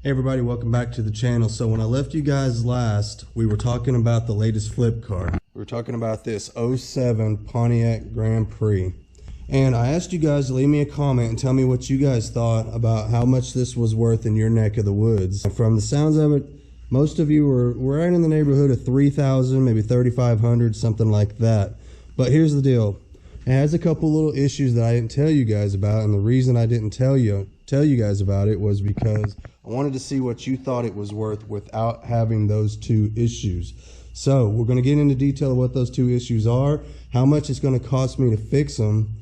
Hey everybody, welcome back to the channel. So when I left you guys last, we were talking about the latest flip car. We were talking about this '07 Pontiac Grand Prix. And I asked you guys to leave me a comment and tell me what you guys thought about how much this was worth in your neck of the woods. And from the sounds of it, most of you were right in the neighborhood of 3,000, maybe 3,500, something like that. But here's the deal. It has a couple little issues that I didn't tell you guys about, and the reason I didn't tell you guys about it was because I wanted to see what you thought it was worth without having those two issues. So we're going to get into detail of what those two issues are, how much it's going to cost me to fix them,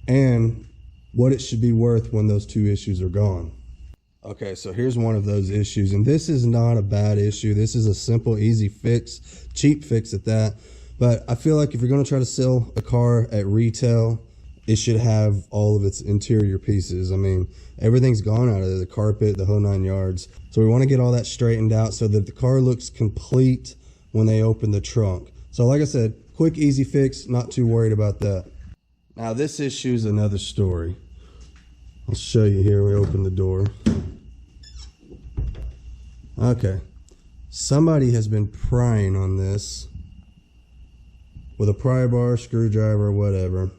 and what it should be worth when those two issues are gone. Okay, so here's one of those issues, and this is not a bad issue. This is a simple, easy fix, cheap fix at that. But I feel like if you're going to try to sell a car at retail, it should have all of its interior pieces. I mean, everything's gone out of there, the carpet, the whole 9 yards. So we want to get all that straightened out so that the car looks complete when they open the trunk. So like I said, quick, easy fix, not too worried about that. Now this issue is another story. I'll show you here. We open the door. Okay. Somebody has been prying on this with a pry bar, screwdriver, whatever.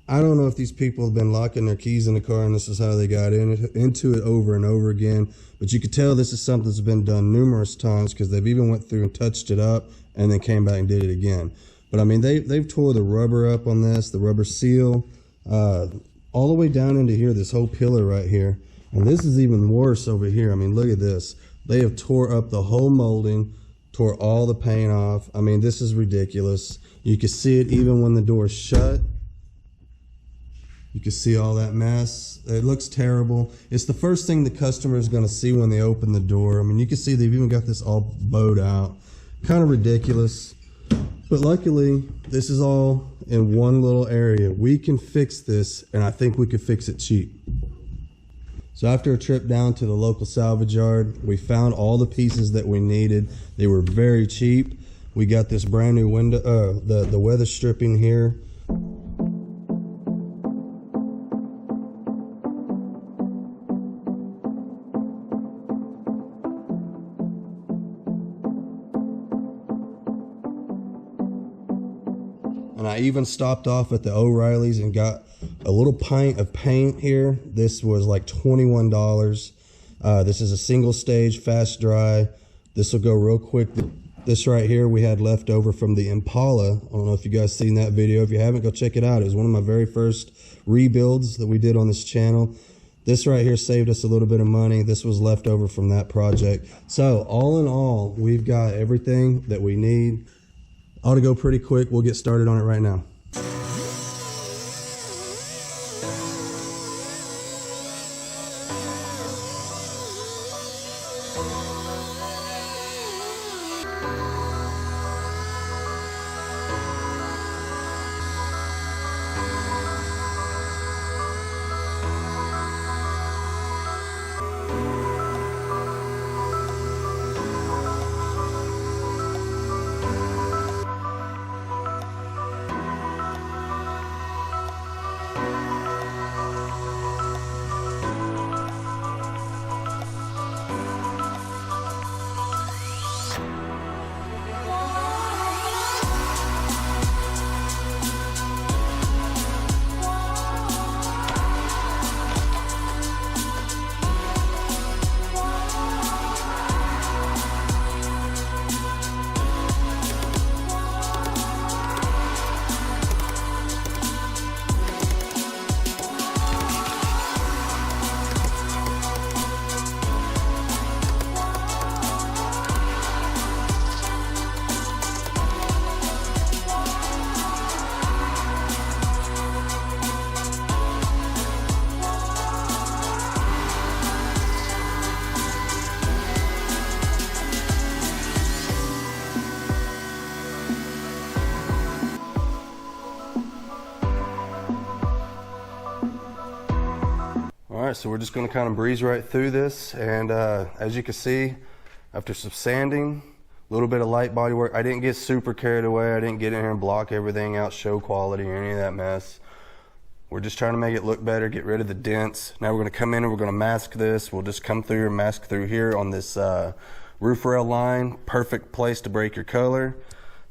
I don't know if these people have been locking their keys in the car and this is how they got into it over and over again, but you could tell this is something that's been done numerous times because they've even went through and touched it up and then came back and did it again. But I mean, they've tore the rubber up on this, the rubber seal, all the way down into here, this whole pillar right here. And this is even worse over here. I mean, look at this. They have tore up the whole molding, tore all the paint off. I mean, this is ridiculous. You can see it even when the door's shut. You can see all that mess. It looks terrible. It's the first thing the customer is going to see when they open the door. I mean, you can see they've even got this all bowed out. Kind of ridiculous. But luckily, this is all in one little area. We can fix this, and I think we could fix it cheap. So after a trip down to the local salvage yard, we found all the pieces that we needed. They were very cheap. We got this brand new window, the weather stripping here. And I even stopped off at the O'Reilly's and got a little pint of paint here. This was like $21. This is a single stage, fast dry. This will go real quick. This right here we had left over from the Impala. I don't know if you guys seen that video. If you haven't, go check it out. It was one of my very first rebuilds that we did on this channel. This right here saved us a little bit of money. This was left over from that project. So all in all, we've got everything that we need. Ought to go pretty quick. We'll get started on it right now. Alright, so we're just going to kind of breeze right through this, and as you can see, after some sanding, a little bit of light body work, I didn't get super carried away. I didn't get in here and block everything out, show quality or any of that mess. We're just trying to make it look better, get rid of the dents. Now we're gonna come in and we're gonna mask this. We'll just come through and mask through here on this roof rail line. Perfect place to break your color.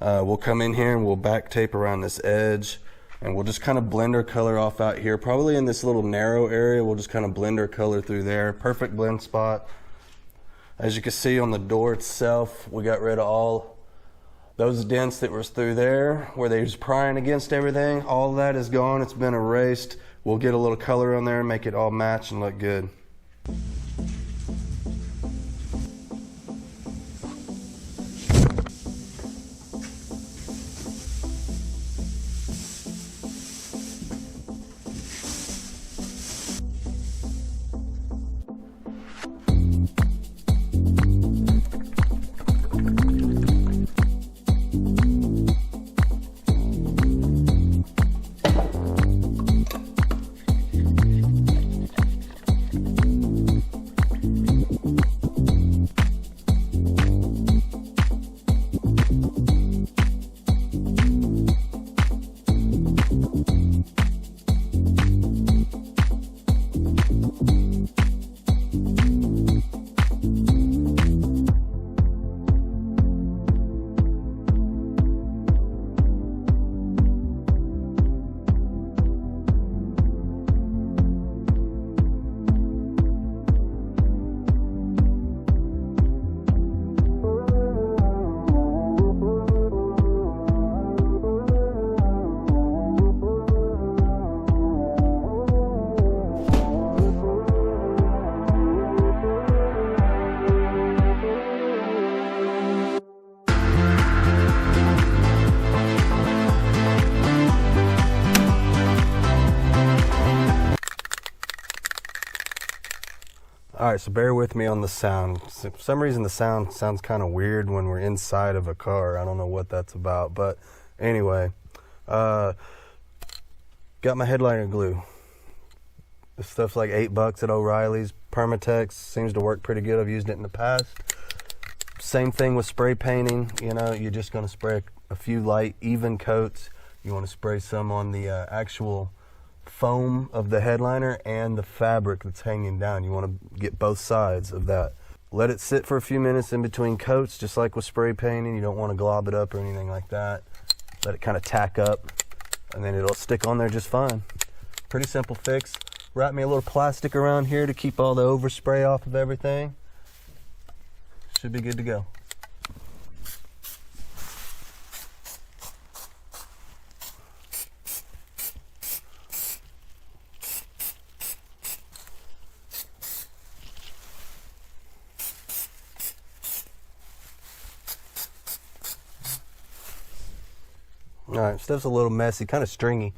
We'll come in here and we'll back tape around this edge, and we'll just kind of blend our color off out here. Probably in this little narrow area, we'll just kind of blend our color through there. Perfect blend spot. As you can see on the door itself, we got rid of all those dents that was through there where they was prying against everything. All that is gone, it's been erased. We'll get a little color on there and make it all match and look good. All right, so bear with me on the sound. For some reason the sound sounds kind of weird when we're inside of a car. I don't know what that's about, but anyway, got my headliner glue. This stuff's like $8 at O'Reilly's. Permatex seems to work pretty good. I've used it in the past. Same thing with spray painting. You know, you're just gonna spray a few light, even coats. You wanna spray some on the actual foam of the headliner and the fabric that's hanging down. You want to get both sides of that. Let it sit for a few minutes in between coats, just like with spray painting. You don't want to glob it up or anything like that. Let it kind of tack up, and then it'll stick on there just fine. Pretty simple fix. Wrap me a little plastic around here to keep all the overspray off of everything. Should be good to go. All right, stuff's a little messy, kind of stringy.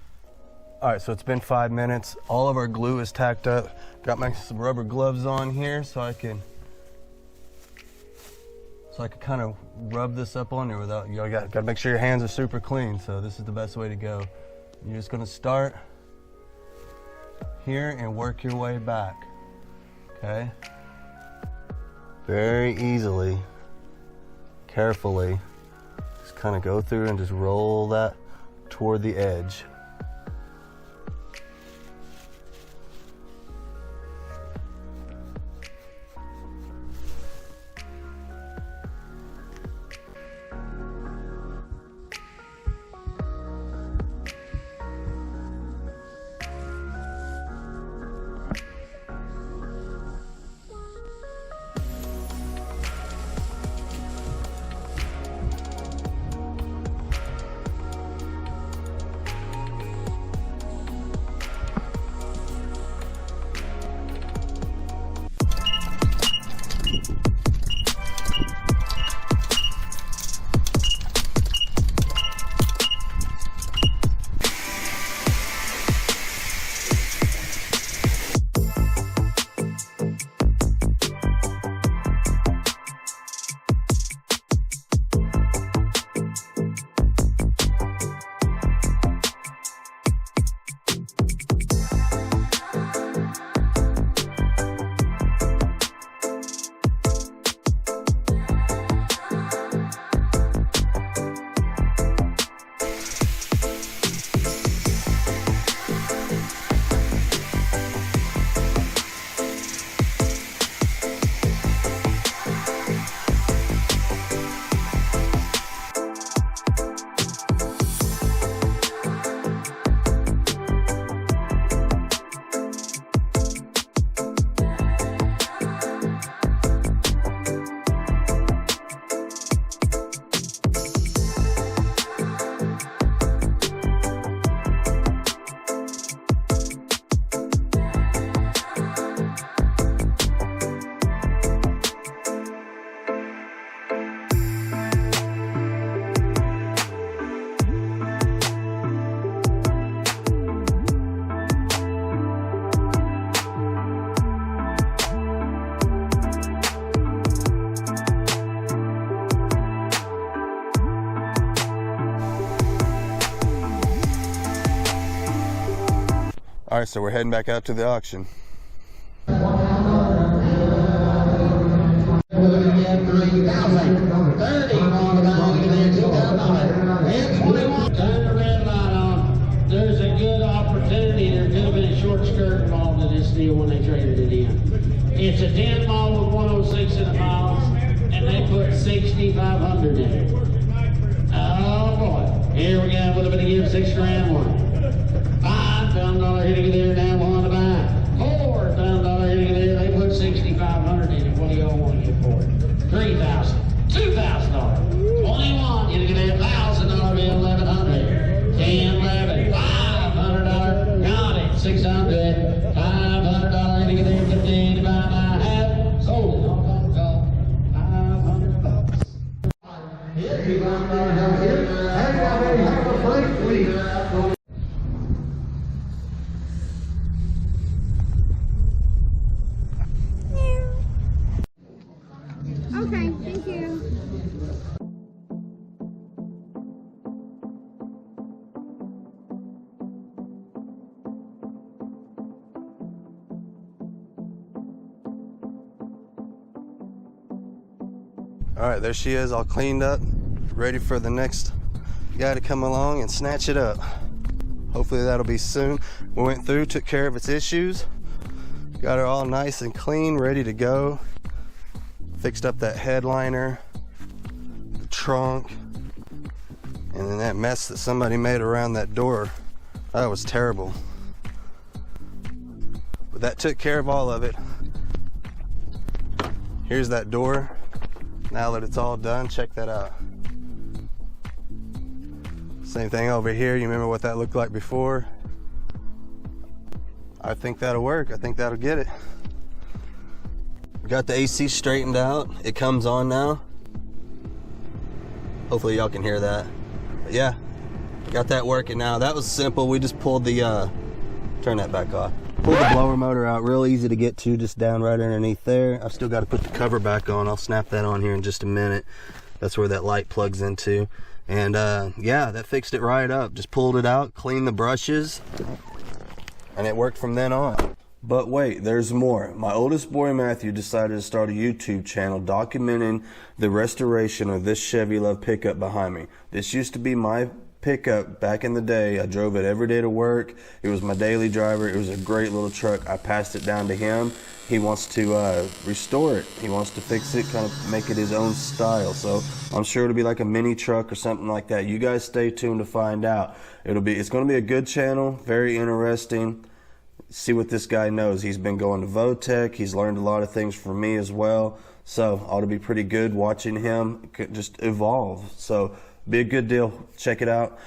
All right, so it's been 5 minutes. All of our glue is tacked up. Got my some rubber gloves on here so I can kind of rub this up on there without, you know, got to make sure your hands are super clean. So this is the best way to go. You're just gonna start here and work your way back, okay? Very easily, carefully. Kind of go through and just roll that toward the edge. All right, so we're heading back out to the auction. There's a good opportunity. There could have been a short skirt involved in this deal when they traded it in. It's a 10 mile with 106 in the miles, and they put 6,500 in it. Oh boy. Here we go. What have we give? 6 grand one. $5,000 hitting there now, one to buy. $4,000 hitting there. They put 6,500 in it. What do y'all want to get for it? $3,000. $2,000. 21 hitting there. $1,000 bill. 1,100. 10, 11. $500. Got it. 600. $500 hitting there. 15 to buy my half. Sold it. $500. Okay, thank you. All right, there she is, all cleaned up, ready for the next guy to come along and snatch it up. Hopefully that'll be soon. We went through, took care of its issues, got her all nice and clean, ready to go. Fixed up that headliner, the trunk, and then that mess that somebody made around that door. That was terrible. But that took care of all of it. Here's that door. Now that it's all done, check that out. Same thing over here. You remember what that looked like before? I think that'll work. I think that'll get it. Got the AC straightened out. It comes on now. Hopefully y'all can hear that. But yeah, got that working now. That was simple. We just pulled the, turn that back off. Pulled the blower motor out, real easy to get to, just down right underneath there. I've still got to put the cover back on. I'll snap that on here in just a minute. That's where that light plugs into. And yeah, that fixed it right up. Just pulled it out, cleaned the brushes, and it worked from then on. But wait, there's more. My oldest boy, Matthew, decided to start a YouTube channel documenting the restoration of this Chevy Love pickup behind me. This used to be my pickup back in the day. I drove it every day to work. It was my daily driver. It was a great little truck. I passed it down to him. He wants to restore it. He wants to fix it, kind of make it his own style. So I'm sure it'll be like a mini truck or something like that. You guys stay tuned to find out. It's going to be a good channel, very interesting. See what this guy knows. He's been going to Votech. He's learned a lot of things from me as well. So ought to be pretty good watching him just evolve. So be a good deal. Check it out.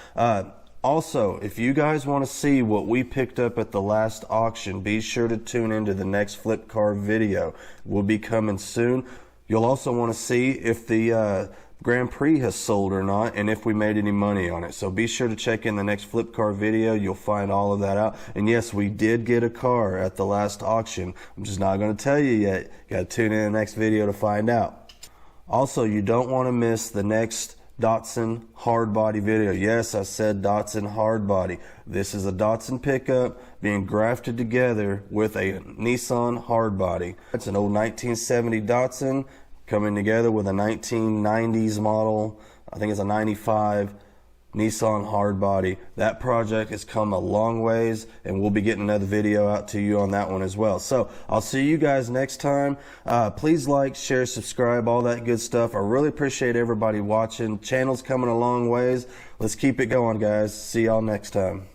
Also, if you guys want to see what we picked up at the last auction, be sure to tune into the next flip car video. We'll be coming soon. You'll also want to see if the Grand Prix has sold or not, and if we made any money on it. So be sure to check in the next flip car video. You'll find all of that out. And yes, we did get a car at the last auction. I'm just not going to tell you yet. You got to tune in the next video to find out. Also, you don't want to miss the next Datsun hardbody video. Yes, I said Datsun hardbody. This is a Datsun pickup being grafted together with a Nissan hardbody. It's an old 1970 Datsun coming together with a 1990s model. I think it's a 95 Nissan hardbody. That project has come a long ways, and we'll be getting another video out to you on that one as well. So I'll see you guys next time. Please like, share, subscribe, all that good stuff. I really appreciate everybody watching. Channel's coming a long ways. Let's keep it going, guys. See y'all next time.